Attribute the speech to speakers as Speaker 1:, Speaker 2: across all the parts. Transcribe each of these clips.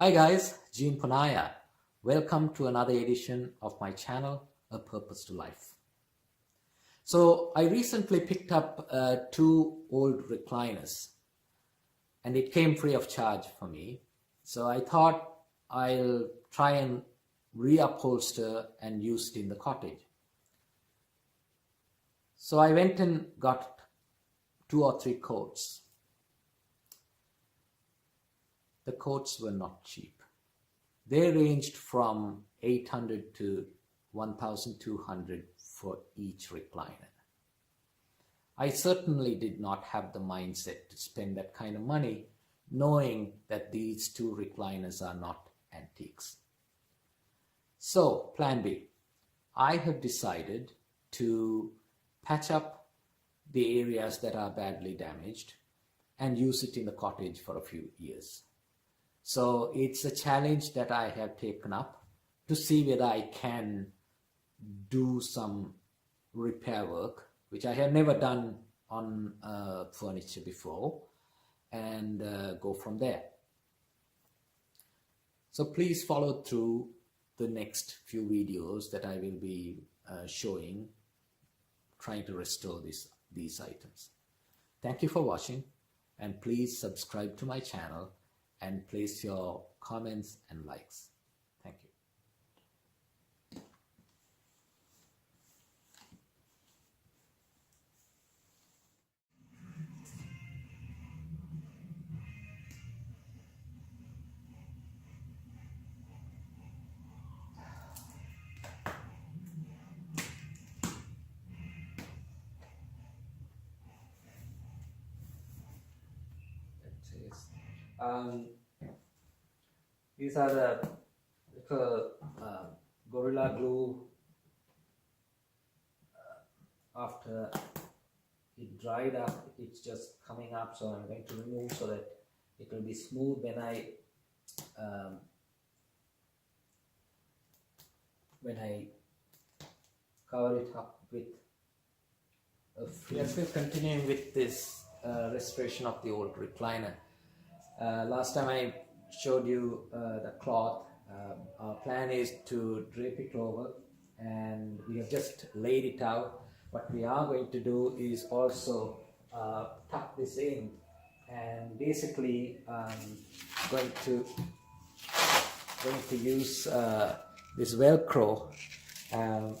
Speaker 1: Hi guys, Gene Ponniah. Welcome to another edition of my channel, A Purpose to Life. So I recently picked up two old recliners and it came free of charge for me. So I thought I'll try and reupholster and use it in the cottage. So I went and got 2 or 3 quotes. The quotes were not cheap. They ranged from 800 to 1,200 for each recliner. I certainly did not have the mindset to spend that kind of money, knowing that these 2 recliners are not antiques. So, plan B. I have decided to patch up the areas that are badly damaged and use it in the cottage for a few years. So it's a challenge that I have taken up to see whether I can do some repair work, which I have never done on furniture before, and go from there. So please follow through the next few videos that I will be showing, trying to restore these items. Thank you for watching, and please subscribe to my channel and place your comments and likes. Thank you. These are the little Gorilla Glue. After it dried up, it's just coming up, so I'm going to remove so that it will be smooth when I cover it up with a film. Yes, we're continuing with this restoration of the old recliner. Last time I showed you the cloth. Our plan is to drape it over, and we have just laid it out. What we are going to do is also tuck this in, and basically going to use this Velcro and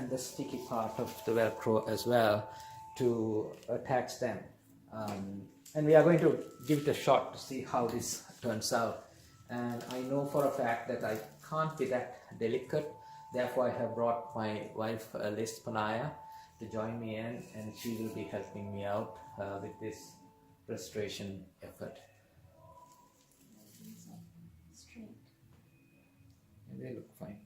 Speaker 1: the sticky part of the Velcro as well to attach them. And we are going to give it a shot to see how this turns out. And I know for a fact that I can't be that delicate. Therefore, I have brought my wife, Liz Ponniah, to join me in, and she will be helping me out with this restoration effort. Straight. And they look fine.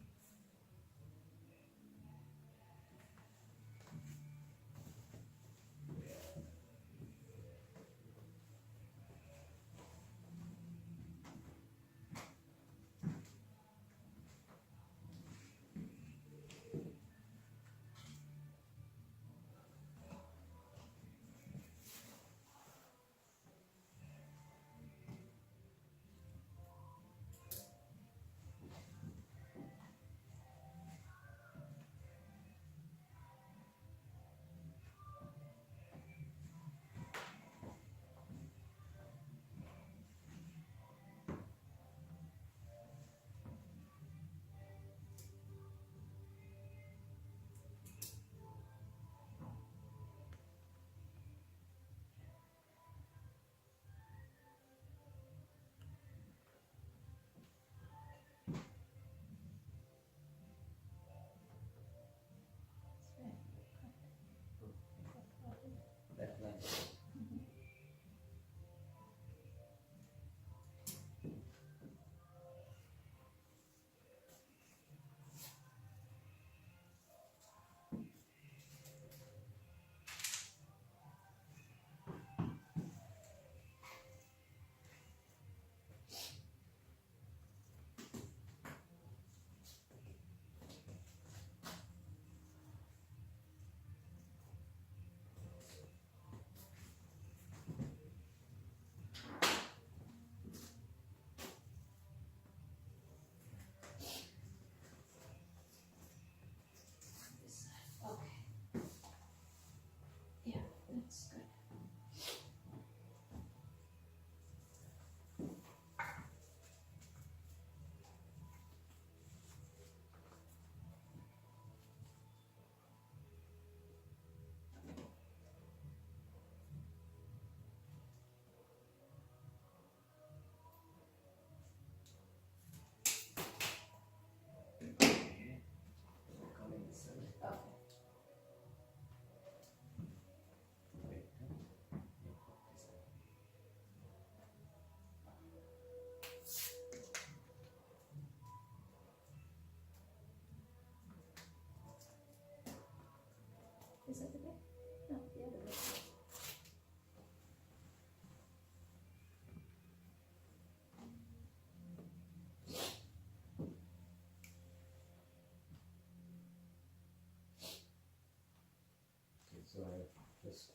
Speaker 1: first.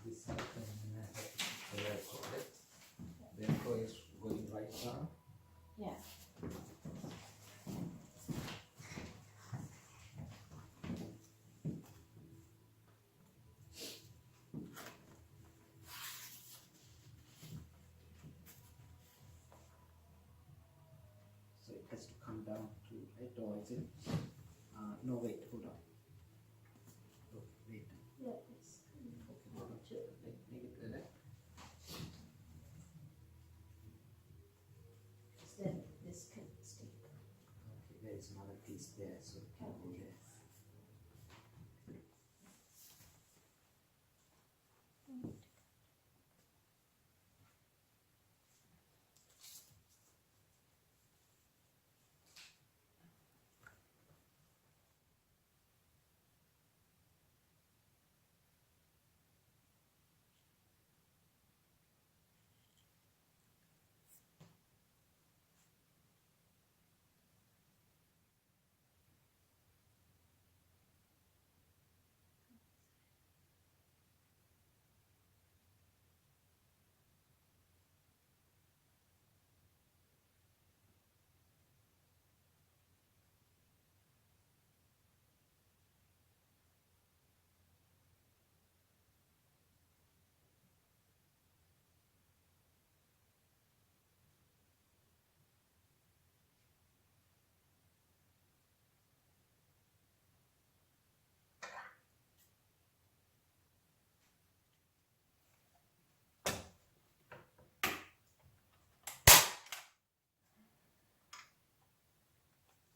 Speaker 1: This side, and then I have to put the Velcro, right? Velcro is going right down.
Speaker 2: Yeah.
Speaker 1: So it has to come down to right, or is it? No, wait, hold on. Oh, wait.
Speaker 2: Yeah, it's
Speaker 1: Okay, hold on. Make it like that.
Speaker 2: then this can stick.
Speaker 1: Okay, there is another piece there, so it can go there.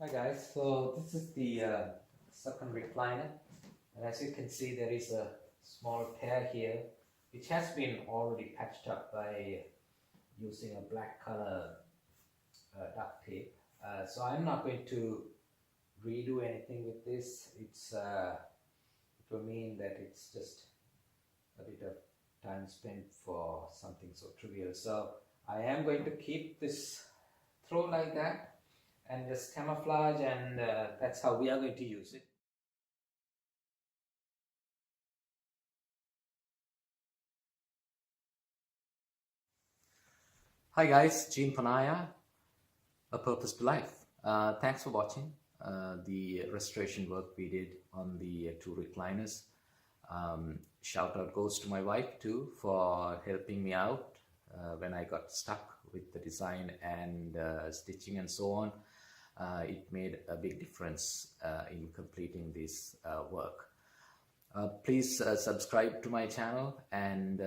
Speaker 1: Hi guys, so this is the second recliner, and as you can see there is a small tear here which has been already patched up by using a black color duct tape. So I'm not going to redo anything with this. It will mean that it's just a bit of time spent for something so trivial. So I am going to keep this throw like that and just camouflage, and that's how we are going to use it. Hi guys, Gene Ponniah, A Purpose to Life. Thanks for watching the restoration work we did on the two recliners. Shout out goes to my wife too for helping me out when I got stuck with the design and stitching and so on. It made a big difference in completing this work. Please subscribe to my channel and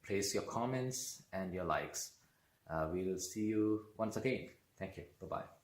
Speaker 1: place your comments and your likes. We will see you once again. Thank you. Bye-bye.